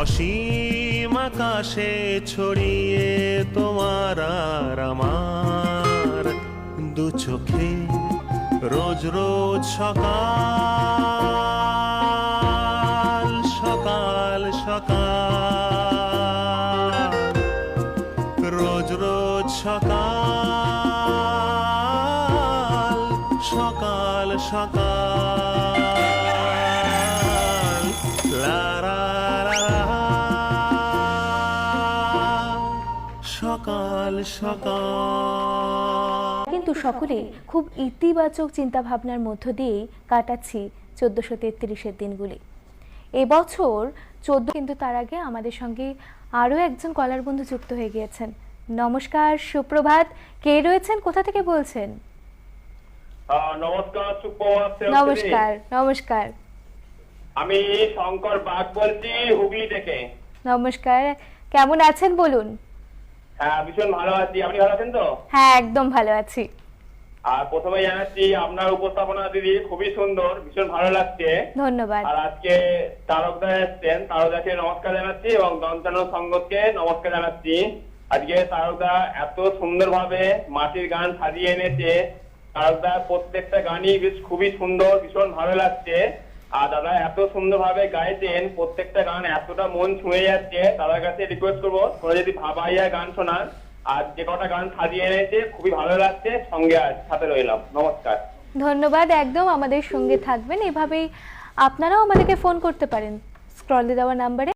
অসীম আকাশে ছড়িয়ে তোমার আর আমার দু চোখে রোজ রোজ সকাল সকাল সকাল, রোজ রোজ সকাল সকাল সকাল, লা লা লা লা, সকাল সকাল। কিন্তু সকলে খুব ইতিবাচক চিন্তা ভাবনার মধ্য দিয়েই কাটাচ্ছি 1433-এর দিনগুলি। এবছর 14, কিন্তু তার আগে আমাদের সঙ্গে আরও একজন কলার বন্ধু যুক্ত হয়ে গিয়েছেন। নমস্কার, সুপ্রভাত। কে রয়েছেন, কোথা থেকে বলছেন? নমস্কার, সুপ্রভাত। নমস্কার। নমস্কার, আমি শঙ্কর বাগ বলছি, হুগলি থেকে। নমস্কার। কেমন আছেন বলুন? হ্যাঁ, ভীষণ ভালো আছি। আপনি ভালো আছেন তো? হ্যাঁ, একদম ভালো আছি। আর প্রথমে জানাচ্ছি আপনার উপস্থাপনা দিদি খুবই সুন্দর, ভীষণ ভালো লাগছে। ধন্যবাদ। আর আজকে তারকদা এসছেন, তারকদাকে নমস্কার জানাচ্ছি এবং দন্তানু সংগতকে নমস্কার জানাচ্ছি। আজকে তারকদা এত সুন্দরভাবে মাটির গান সাজিয়ে এনেছে। তারকদা প্রত্যেকটা গানই বেশ খুবই সুন্দর, ভীষণ ভালো লাগছে। আর দাদা এত সুন্দরভাবে গাইছেন, প্রত্যেকটা গান এতটা মন ছুঁয়ে যাচ্ছে। দাদার কাছে রিকোয়েস্ট করবো তোরা যদি ভাবাইয়া গান শোনান। আর যে কটা গান সাজিয়ে এনেছে খুবই ভালো লাগছে, সঙ্গে আজ সাথে রইলাম। নমস্কার। ধন্যবাদ। একদম আমাদের সঙ্গে থাকবেন, এভাবেই আপনারাও আমাদেরকে ফোন করতে পারেন স্ক্রলে দেওয়া নাম্বারে।